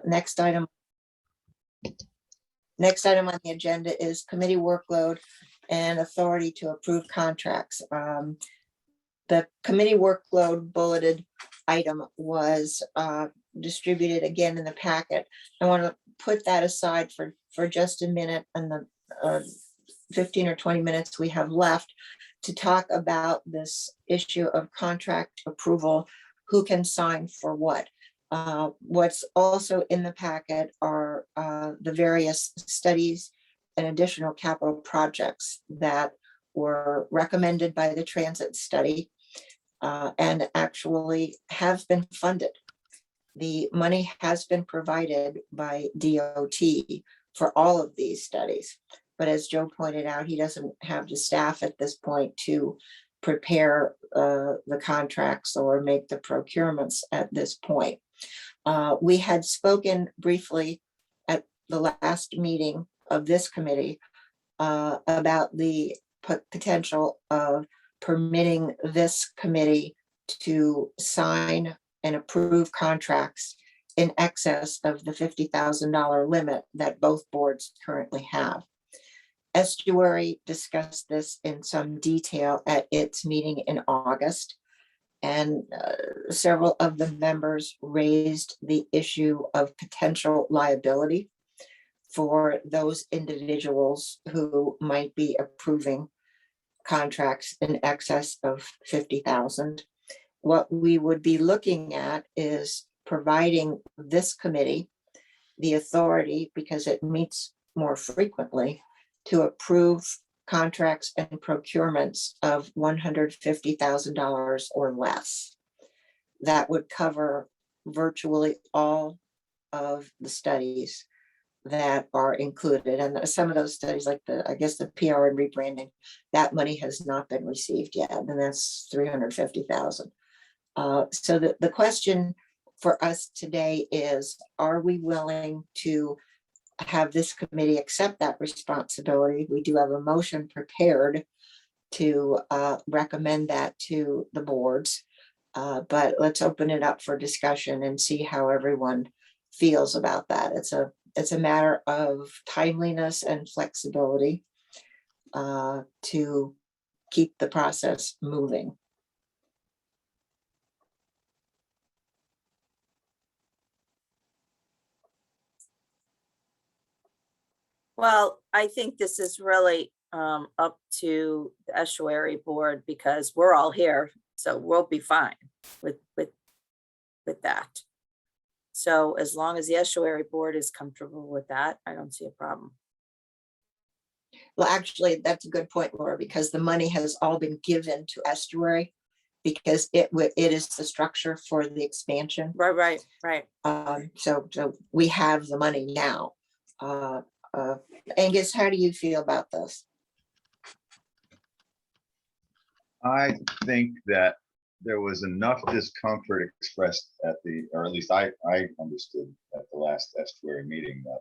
Next item on the agenda is committee workload and authority to approve contracts. The committee workload bulleted item was distributed again in the packet. I want to put that aside for just a minute, and the 15 or 20 minutes we have left to talk about this issue of contract approval, who can sign for what. What's also in the packet are the various studies and additional capital projects that were recommended by the transit study and actually have been funded. The money has been provided by DOT for all of these studies. But as Joe pointed out, he doesn't have the staff at this point to prepare the contracts or make the procurements at this point. We had spoken briefly at the last meeting of this committee about the potential of permitting this committee to sign and approve contracts in excess of the $50,000 limit that both boards currently have. Estuary discussed this in some detail at its meeting in August, and several of the members raised the issue of potential liability for those individuals who might be approving contracts in excess of 50,000. What we would be looking at is providing this committee the authority, because it meets more frequently, to approve contracts and procurements of $150,000 or less. That would cover virtually all of the studies that are included. And some of those studies, like I guess the PR and rebranding, that money has not been received yet, and that's $350,000. So the question for us today is, are we willing to have this committee accept that responsibility? We do have a motion prepared to recommend that to the boards, but let's open it up for discussion and see how everyone feels about that. It's a matter of timeliness and flexibility to keep the process moving. Well, I think this is really up to the estuary board, because we're all here, so we'll be fine with that. So as long as the estuary board is comfortable with that, I don't see a problem. Well, actually, that's a good point, Laura, because the money has all been given to estuary because it is the structure for the expansion. Right. So we have the money now. Angus, how do you feel about this? I think that there was enough discomfort expressed at or at least I understood at the last estuary meeting that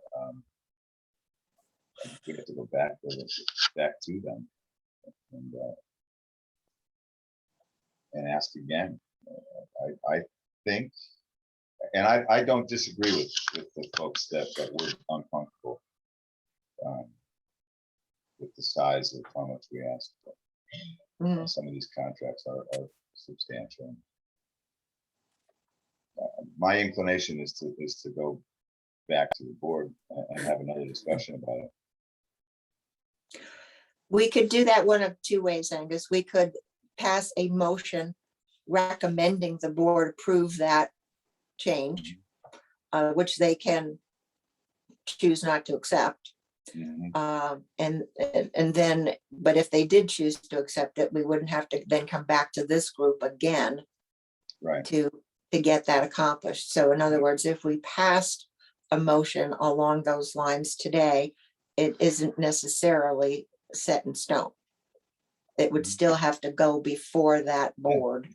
we have to go back to them and ask again. I think, and I don't disagree with the folks that were uncomfortable with the size of how much we asked for. Some of these contracts are substantial. My inclination is to go back to the board and have another discussion about it. We could do that one of two ways, Angus. We could pass a motion recommending the board approve that change, which they can choose not to accept. And then, but if they did choose to accept it, we wouldn't have to then come back to this group again, right, to get that accomplished. So in other words, if we passed a motion along those lines today, it isn't necessarily set in stone. It would still have to go before that board.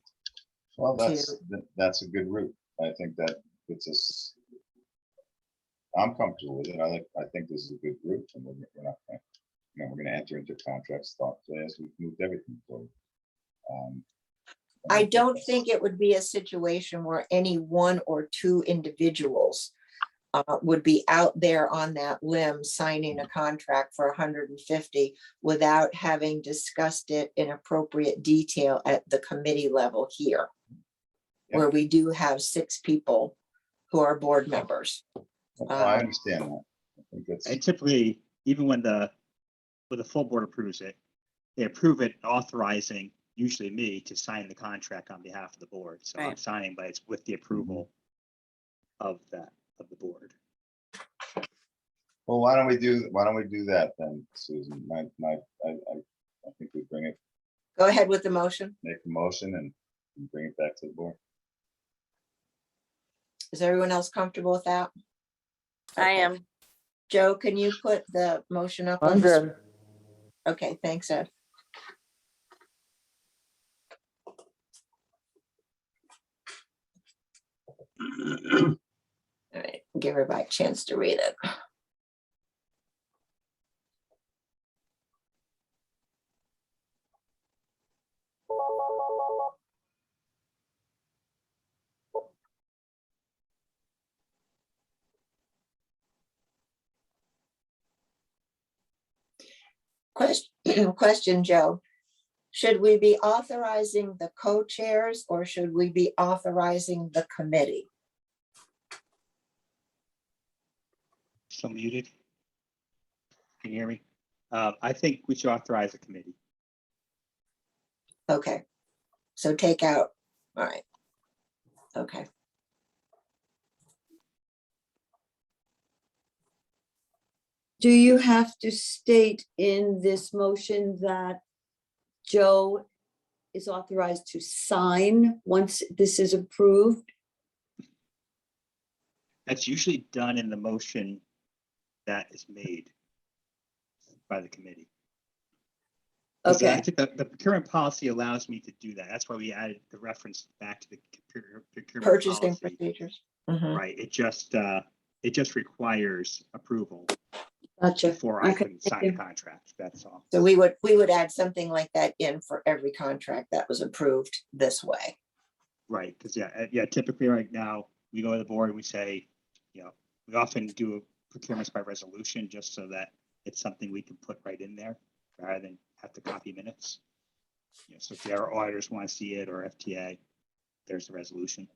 Well, that's a good route. I think that gets us. I'm comfortable with it. I think this is a good route, and we're not going to, we're going to enter into contracts thoughtfully as we've moved everything forward. I don't think it would be a situation where any one or two individuals would be out there on that limb signing a contract for 150 without having discussed it in appropriate detail at the committee level here, where we do have 6 people who are board members. I understand that. I think that's, And typically, even when the full board approves it, they approve it authorizing usually me to sign the contract on behalf of the board. So I'm Right. signing, but it's with the approval of the board. well, why don't we do that then, Susan? I think we bring it, Go ahead with the motion. make a motion and bring it back to the board. Is everyone else comfortable with that? I Okay. am. Joe, can you put the motion up? on I'm the good. screen? Okay, thanks, Ed. All right, give everybody a chance to read it. Question, Joe. Should we be authorizing the co-chairs or should we be authorizing the committee? Still muted? Can you hear me? I think we should authorize the committee. Okay, so take out, all right. Okay, Do you have to state in this motion that Joe is authorized to sign once this is approved? That's usually done in the motion that is made by the committee. I Okay, think the procurement policy allows me to do that. That's why we added the reference back to the procurement purchasing policy. procedures. Mhm. Right, it just requires approval gotcha. before I Okay, can thank sign the you. contract, that's all. So we would add something like that in for every contract that was approved this way. Right, because yeah, typically right now, we go to the board and we say, we often do procurements by resolution just so that it's something we can put right in there rather than have to copy minutes. So if our auditors want to see it or FTA, there's the resolution.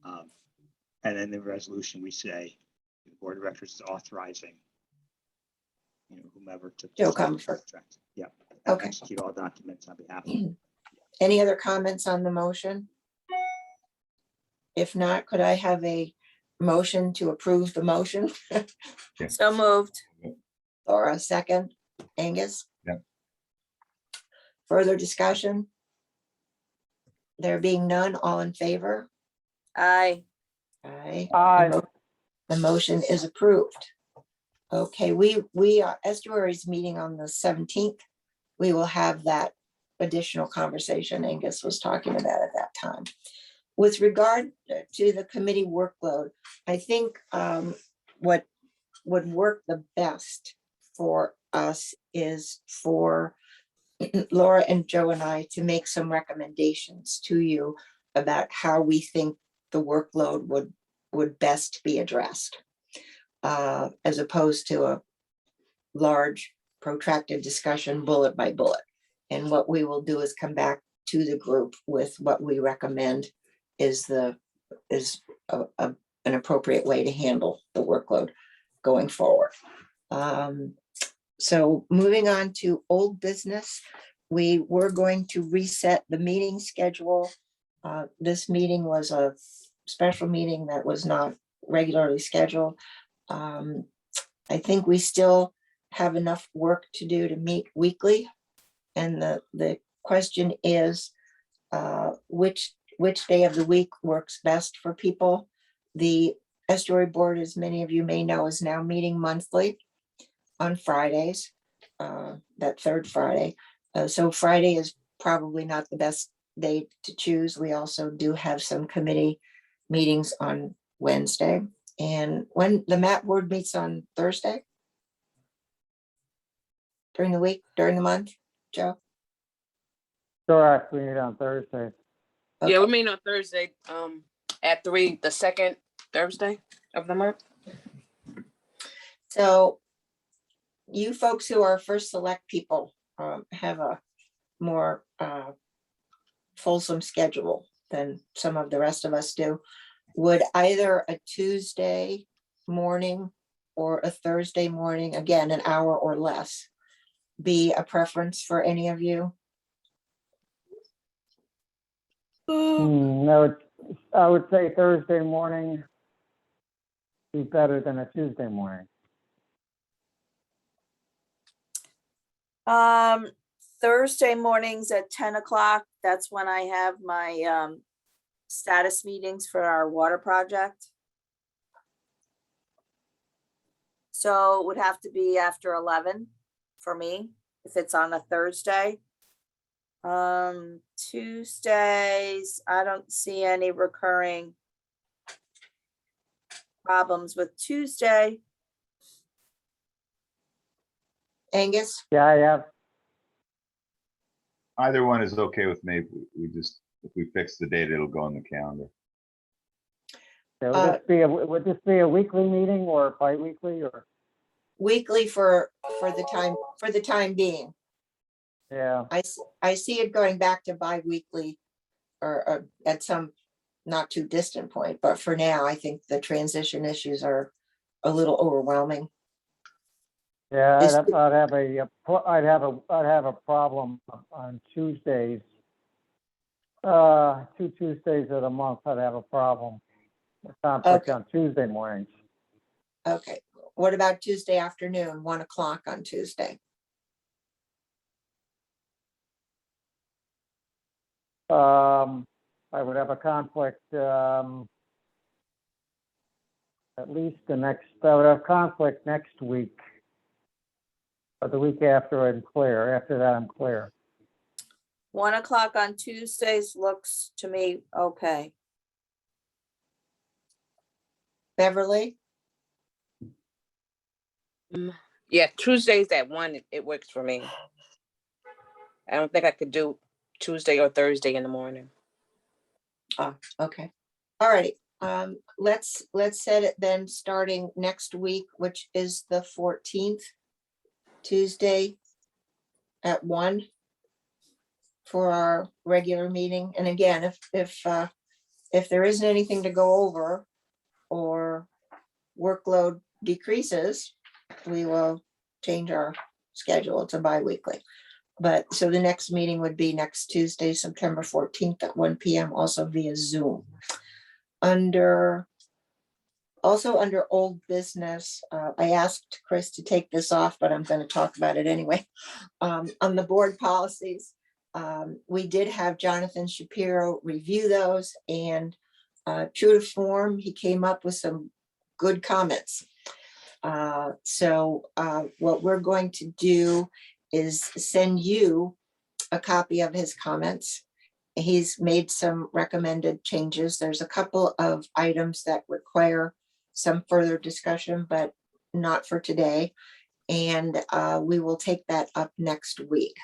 And then the resolution, we say, the board of directors is authorizing whomever to. Joe sign the Comerford. contract. Yeah. Okay. Execute all documents on behalf of. Any other comments on the motion? If not, could I have a motion to approve the motion? So moved. Or a second? Angus? Yeah. Further discussion? There being none, all in favor? Aye. Aye. Aye. The motion is approved. Okay, we are estuary's meeting on the 17th. We will have that additional conversation Angus was talking about at that time. With regard to the committee workload, I think what would work the best for us is for Laura and Joe and I to make some recommendations to you about how we think the workload would best be addressed, as opposed to a large protracted discussion bullet by bullet. And what we will do is come back to the group with what we recommend is an appropriate way to handle the workload going forward. So moving on to old business, we were going to reset the meeting schedule. This meeting was a special meeting that was not regularly scheduled. I think we still have enough work to do to meet weekly. And the question is, which day of the week works best for people? The estuary board, as many of you may know, is now meeting monthly on Fridays, that third Friday. So Friday is probably not the best day to choose. We also do have some committee meetings on Wednesday. And when the MAP board meets on Thursday? During the week, during the month, Joe? Correct, we meet on Thursday. Okay. Yeah, we meet on Thursday, at 3, the second Thursday of the month. So you folks who are first select people have a more fulsome schedule than some of the rest of us do. Would either a Tuesday morning or a Thursday morning, again, an hour or less, be a preference for any of you? No, I would say Thursday morning be better than a Tuesday morning. Thursday mornings at 10 o'clock, that's when I have my status meetings for our water project. So it would have to be after 11 for me, if it's on a Thursday. Tuesdays, I don't see any recurring problems with Tuesday. Angus? Yeah, I have, Either one is okay with me. We just, if we fix the date, it'll go on the calendar. would this be a weekly meeting or bi-weekly or? Weekly for the time being. Yeah, I see it going back to bi-weekly or at some not too distant point, but for now, I think the transition issues are a little overwhelming. yeah, Is- I'd have a problem on Tuesdays. 2 Tuesdays of the month, I'd have a problem. A conflict Okay. on Tuesday mornings. Okay, what about Tuesday afternoon, 1 o'clock on Tuesday? I would have a conflict, at least I would have conflict next week. But the week after I'm clear, after that I'm clear. 1 o'clock on Tuesdays looks to me okay. Beverly? Yeah, Tuesdays at 1, it works for me. I don't think I could do Tuesday or Thursday in the morning. Oh, okay. All right. Let's set it then starting next week, which is the 14th, Tuesday at 1 for our regular meeting. And again, if there isn't anything to go over or workload decreases, we will change our schedule to bi-weekly. But so the next meeting would be next Tuesday, September 14th at 1 PM, also via Zoom. Also under old business, I asked Chris to take this off, but I'm going to talk about it anyway. On the board policies, we did have Jonathan Shapiro review those, and true to form, he came up with some good comments. So what we're going to do is send you a copy of his comments. He's made some recommended changes. There's a couple of items that require some further discussion, but not for today. And we will take that up next week.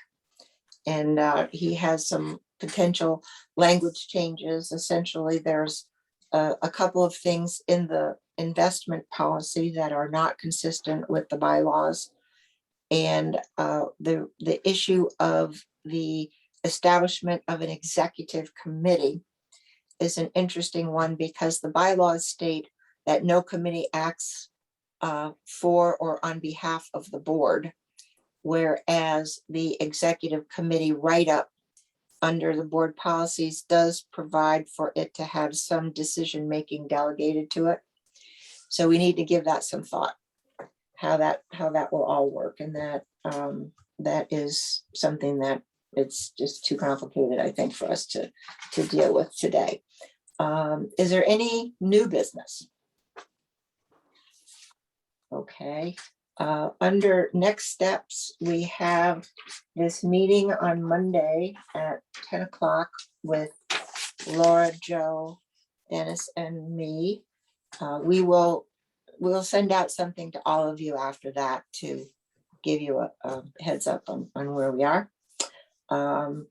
And he has some potential language changes. Essentially, there's a couple of things in the investment policy that are not consistent with the bylaws. And the issue of the establishment of an executive committee is an interesting one, because the bylaws state that no committee acts for or on behalf of the board, whereas the executive committee write-up under the board policies does provide for it to have some decision-making delegated to it. So we need to give that some thought, how that will all work, and that is something that it's just too complicated, I think, for us to deal with today. Is there any new business? Okay, under next steps, we have this meeting on Monday at 10 o'clock with Laura, Joe, Dennis, and me. We'll send out something to all of you after that to give you a heads up on where we are.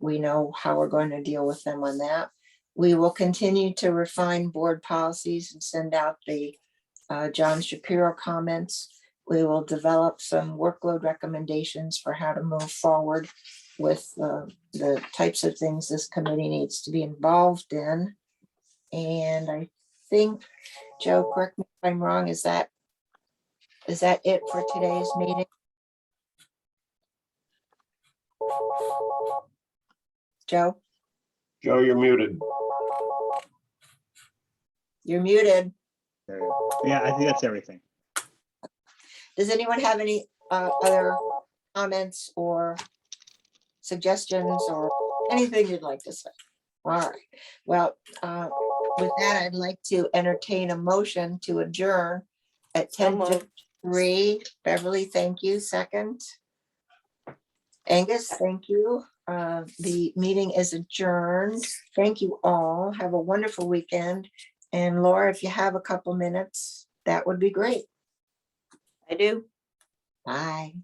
We know how we're going to deal with them on that. We will continue to refine board policies and send out the John Shapiro comments. we will develop some workload recommendations for how to move forward with the types of things this committee needs to be involved in. And I think, Joe, correct me if I'm wrong, is that it for today's meeting? Joe, Joe, you're muted. you're muted. Yeah, I think that's everything. Does anyone have any other comments or suggestions or anything you'd like to say? All right, well, with that, I'd like to entertain a motion to adjourn at So moved. 10:03. Beverly, thank you. Second. Angus, thank you. The meeting is adjourned. Thank you all. Have a wonderful weekend. And Laura, if you have a couple minutes, that would be great. I do. Bye.